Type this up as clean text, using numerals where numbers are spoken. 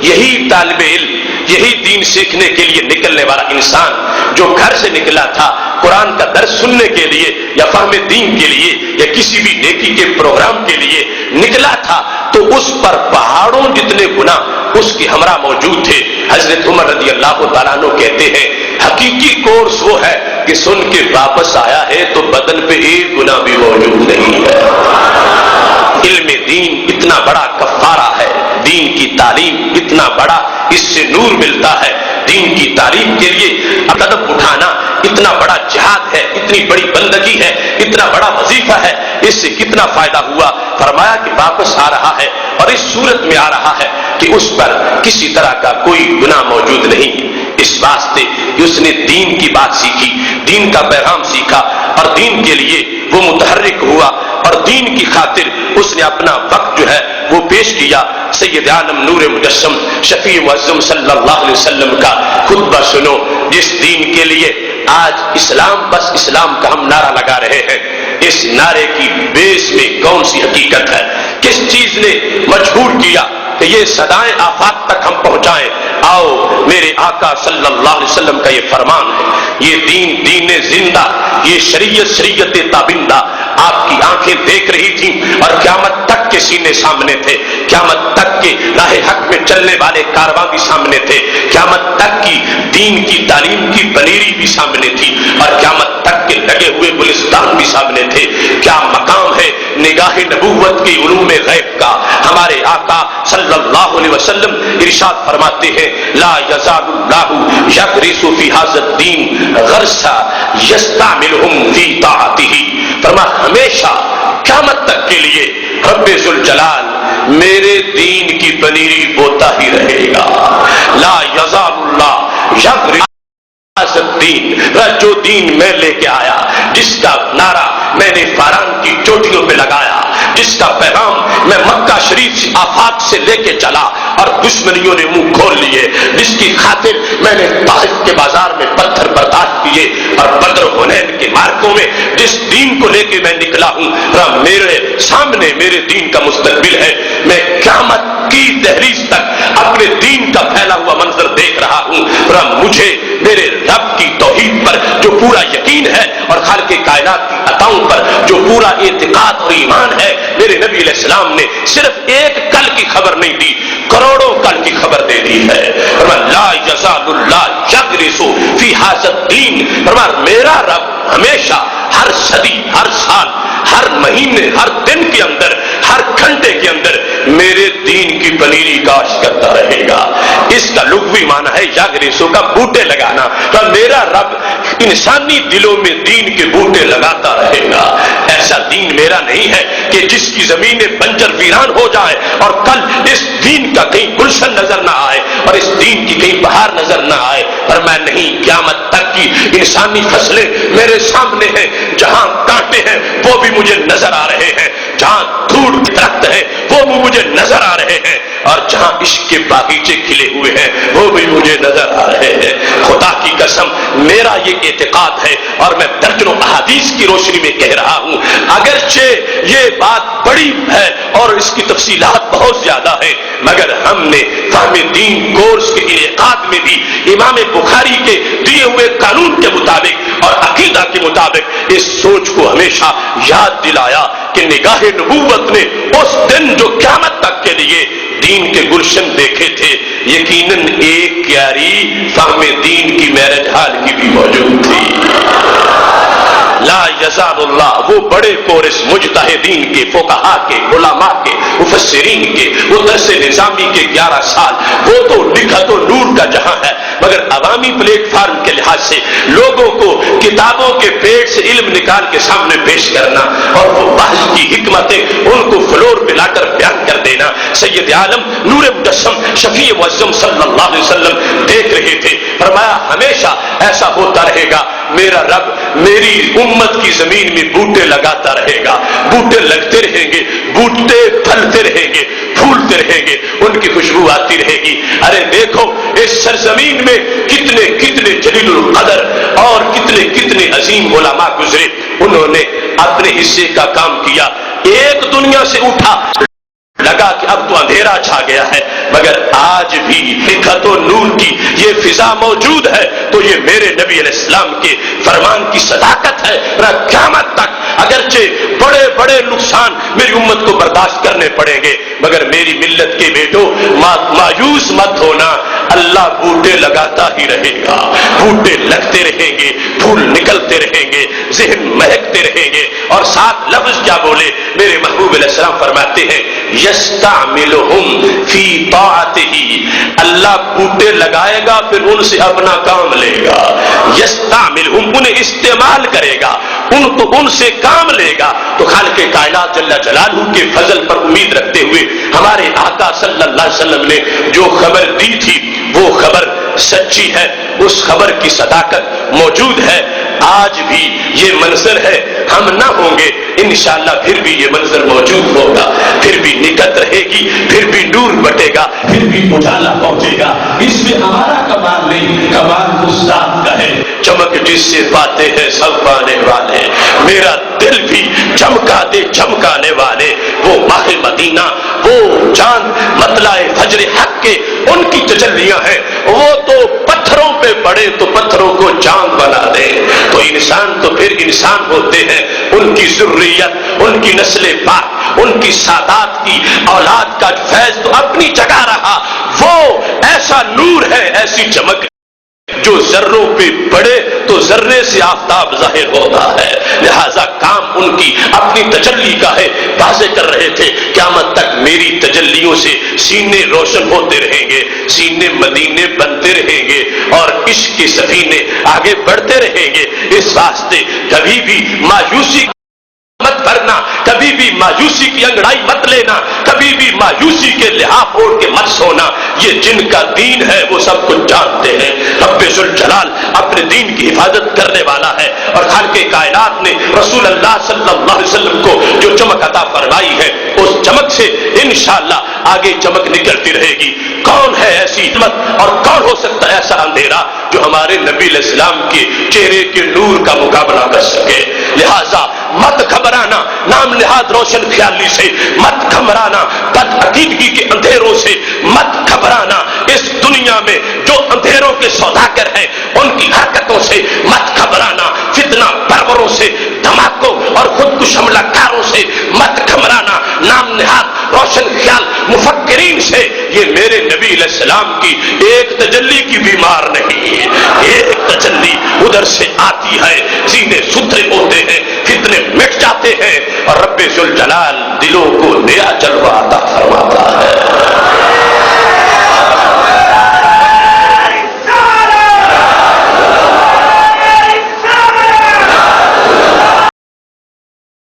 یہی طالب علم، یہی دین سیکھنے کے لیے نکلنے والا انسان جو گھر سے نکلا تھا قرآن کا درس سننے کے لیے یا فہم دین کے لیے یا کسی بھی نیکی کے پروگرام کے لیے نکلا تھا، تو اس پر پہاڑوں جتنے گناہ اس کے ہمراہ موجود تھے۔ حضرت عمر رضی اللہ تعالیٰ عنہ کہتے ہیں حقیقی کورس وہ ہے کہ سن کے واپس آیا ہے تو بدن پہ ایک گناہ بھی موجود نہیں ہے۔ علم دین اتنا بڑا کفارہ ہے، دین کی تعلیم اتنا بڑا، اس سے نور ملتا ہے۔ دین کی تعلیم کے لیے قدم اٹھانا اتنا بڑا جہاد ہے، اتنی بڑی بندگی ہے، اتنا بڑا وظیفہ ہے، اس سے کتنا فائدہ ہوا۔ فرمایا کہ واپس آ رہا ہے اور اس صورت میں آ رہا ہے کہ اس پر کسی طرح کا کوئی گناہ موجود نہیں، اس واسطے کہ اس نے دین کی بات سیکھی، دین کا پیغام سیکھا اور دین کے لیے وہ متحرک ہوا اور دین کی خاطر اس نے اپنا وقت جو ہے وہ پیش کیا۔ سید عالم نور مجسم شفیع معظم صلی اللہ علیہ وسلم کا خطبہ سنو، جس دین کے لیے آج اسلام بس اسلام کا ہم نعرہ لگا رہے ہیں، اس نعرے کی بیس میں کون سی حقیقت ہے، کس چیز نے مجبور کیا کہ یہ صدائیں آفاق تک ہم پہنچائیں۔ آؤ میرے آقا صلی اللہ علیہ وسلم کا یہ فرمان ہے، یہ دین دین زندہ، یہ شریعت شریعت تابندہ آپ کی آنکھیں دیکھ رہی تھیں اور قیامت تک کے سینے سامنے تھے، قیامت تک کے راہ حق میں چلنے والے کارواں بھی سامنے تھے، قیامت تک کی دین کی تعلیم کی پنیری بھی سامنے تھی اور قیامت تک کے لگے ہوئے گلستان بھی سامنے تھے۔ کیا مقام ہے نگاہ نبوت کی علوم غیب کا۔ ہمارے آقا صلی اللہ علیہ وسلم ارشاد فرماتے ہیں لا یزال اللہ یغرس فی ھذا الدین غرسا یستعملہم فی طاعتہ، فرمایا ہمیشہ قیامت تک کے لیے رب ذوالجلال میرے دین کی پنیری بوتا ہی رہے گا۔ لا یزال اللہ یغرس دین، جو دین میں لے کے آیا، جس کا نعرہ میں نے فاران کی چوٹیوں پہ لگایا، جس کا پیغام میں مکہ شریف سے آفاق سے لے کے چلا اور دشمنیوں نے منہ کھول لیے، جس کی خاطر میں نے طائف کے بازار میں پتھر برداشت کیے اور بدر حنین کے مارکوں میں جس دین کو لے کے میں نکلا ہوں، میرے سامنے میرے دین کا مستقبل ہے۔ میں قیامت کی دہلیز تک اپنے دین کا پھیلا ہوا منظر دیکھ رہا ہوں۔ مجھے میرے رب کی توحید پر جو پورا یقین ہے اور خالق کائنات کی عطاؤں پر جو پورا اعتقاد اور ایمان ہے، میرے نبی علیہ السلام نے صرف ایک کل کی خبر نہیں دی، کروڑوں کل کی خبر دے دی ہے۔ لا یزال اللہ یغرس فی ھذا الدین، میرا رب ہمیشہ ہر صدی، ہر سال، ہر مہینے، ہر دن کے اندر، ہر گھنٹے کے اندر میرے دین کی پنیری کاشت کرتا رہے گا۔ اس کا لغوی معنی ہے یغرسو کا بوٹے لگانا، تو میرا رب انسانی دلوں میں دین کے بوٹے لگاتا رہے گا۔ ایسا دین میرا نہیں ہے کہ جس کی زمینیں بنجر ویران ہو جائے اور کل اس دین کا کہیں گلشن نظر نہ آئے اور اس دین کی کہیں بہار نظر نہ آئے، اور میں نہیں، قیامت تک کی انسانی فصلیں میرے سامنے ہیں، جہاں کانٹے ہیں وہ بھی مجھے نظر آ رہے ہیں، جہاں دھوڑ کے درخت ہیں وہ بھی مجھے نظر آ رہے ہیں، اور جہاں عشق کے باغیچے کھلے ہوئے ہیں وہ بھی مجھے نظر آ رہے ہیں۔ خدا کی قسم میرا یہ اعتقاد ہے اور میں درجنوں احادیث کی روشنی میں کہہ رہا ہوں، اگرچہ یہ بات بڑی ہے اور اس کی تفصیلات بہت زیادہ ہیں، مگر ہم نے فہم دین کورس کے انعقاد میں بھی امام بخاری کے دیے ہوئے قانون کے مطابق اور عقیدہ کے مطابق اس سوچ کو ہمیشہ یاد دلایا کہ نگاہ نبوت نے اس دن جو قیامت تک کے لیے دین کے گلشن دیکھے تھے، یقیناً ایک کیاری فہم دین کی میرج حال کی بھی موجود تھی۔ لا یزال اللہ، وہ بڑے کورس مجتہدین کے، فقہاء کے، علماء کے، مفسرین کے، وہ درس نظامی کے 11 سال، وہ تو لکھت و نور کا جہاں ہے، مگر عوامی پلیٹ فارم کے لحاظ سے لوگوں کو کتابوں کے پیٹ سے علم نکال کے سامنے پیش کرنا اور وہ بحث کی حکمتیں ان کو فلور پہ لا کر بیان کر دینا، سید عالم نور مجسم شفیع معظم صلی اللہ علیہ وسلم دیکھ رہے تھے۔ فرمایا ہمیشہ ایسا ہوتا رہے گا، میرا رب میری امت کی زمین میں بوٹے لگاتا رہے گا، بوٹے لگتے رہیں گے، بوٹے پھلتے رہیں گے، پھولتے رہیں گے، ان کی خوشبو آتی رہے گی۔ ارے دیکھو اس سرزمین میں کتنے کتنے جلیل القدر اور کتنے کتنے عظیم علماء گزرے، انہوں نے اپنے حصے کا کام کیا، ایک دنیا سے اٹھا لگا کہ اب تو اندھیرا چھا گیا ہے، مگر آج بھی حکمت و نور کی یہ فضا موجود ہے، تو یہ میرے نبی علیہ السلام کے فرمان کی صداقت ہے۔ قیامت تک اگرچہ بڑے بڑے نقصان میری امت کو برداشت کرنے پڑیں گے، مگر میری ملت کے بیٹوں مایوس مت ہونا، اللہ بوٹے لگاتا ہی رہے گا، بوٹے لگتے رہیں گے، پھول نکلتے رہیں گے، ذہن مہکتے رہیں گے۔ اور ساتھ لفظ کیا بولے میرے محبوب علیہ السلام؟ فرماتے ہیں یستعملہم فی طاعتہ، اللہ بوٹے لگائے گا پھر ان سے اپنا کام لے گا۔ یستعملہم، انہیں استعمال کرے گا، ان سے کام لے گا۔ تو خالق کائنات جل جلالہ کے فضل پر امید رکھتے ہوئے ہمارے آقا صلی اللہ علیہ وسلم نے جو خبر دی تھی وہ خبر سچی ہے، اس خبر کی صداقت موجود ہے۔ آج بھی یہ منظر ہے، ہم نہ ہوں گے انشاءاللہ پھر بھی یہ منظر موجود ہوگا، پھر بھی نکت رہے گی، پھر بھی نور بٹے گا، پھر بھی اجالا پہنچے گا۔ اس میں ہمارا کمال نہیں، کمال استاد کا ہے۔ چمک جس سے پاتے ہیں سب پانے والے، میرا دل بھی چمکا دے چمکانے والے، وہ ماہ مدینہ، وہ چاند مطلع فجر حق کے ان کی تجلیاں ہیں، وہ تو پتھروں پہ پڑے تو پتھروں کو چاند بنا دے۔ تو انسان تو پھر انسان ہوتے ہیں، ان کی ذریت، ان کی نسل پاک، ان کی سادات کی اولاد کا فیض تو اپنی جگہ رہا۔ وہ ایسا نور ہے، ایسی چمک جو ذروں پہ پڑے تو ذرے سے آفتاب ظاہر ہوتا ہے۔ لہذا کام ان کی اپنی تجلی کا ہے۔ واضح کر رہے تھے قیامت تک میری تجلیوں سے سینے روشن ہوتے رہیں گے، سینے مدینے بنتے رہیں گے، اور عشق کے سفینے آگے بڑھتے رہیں گے۔ اس واسطے کبھی بھی مایوسی مت کرنا، کبھی بھی مایوسی کی انگڑائی مت لینا، کبھی بھی مایوسی کے لحاف اوڑھ کے مت سونا۔ یہ جن کا دین ہے وہ سب کچھ جانتے ہیں۔ رب ذوالجلال اپنے دین کی حفاظت کرنے والا ہے، اور خالق کائنات نے رسول اللہ صلی اللہ علیہ وسلم کو جو چمک عطا فرمائی ہے، اس چمک سے انشاءاللہ آگے چمک نکلتی رہے گی۔ کون ہے ایسی ہمت اور کون ہو سکتا ہے ایسا اندھیرا جو ہمارے نبی علیہ السلام کے چہرے کے نور کا مقابلہ کر سکے؟ لہذا مت گھبرانا نام نہاد روشن خیالی سے، مت گھبرانا بد عقیدگی کے اندھیروں سے، مت گھبرانا اس دنیا میں جو اندھیروں کے سوداگر ہیں ان کی حرکتوں سے، مت گھبرانا فتنہ پروروں سے، دھماکوں اور خود کش حملہ کاروں سے، مت گھبرانا نام نہاد روشن خیال مفکرین سے۔ یہ میرے نبی علیہ السلام کی ایک تجلی کی بیمار نہیں، ایک تجلی ادھر سے آتی ہے، سینے ستھرے ہوتے ہیں، فتنے مٹ جاتے ہیں، اور رب ذوالجلال دلوں کو نیا جلوہ عطا فرماتا ہے۔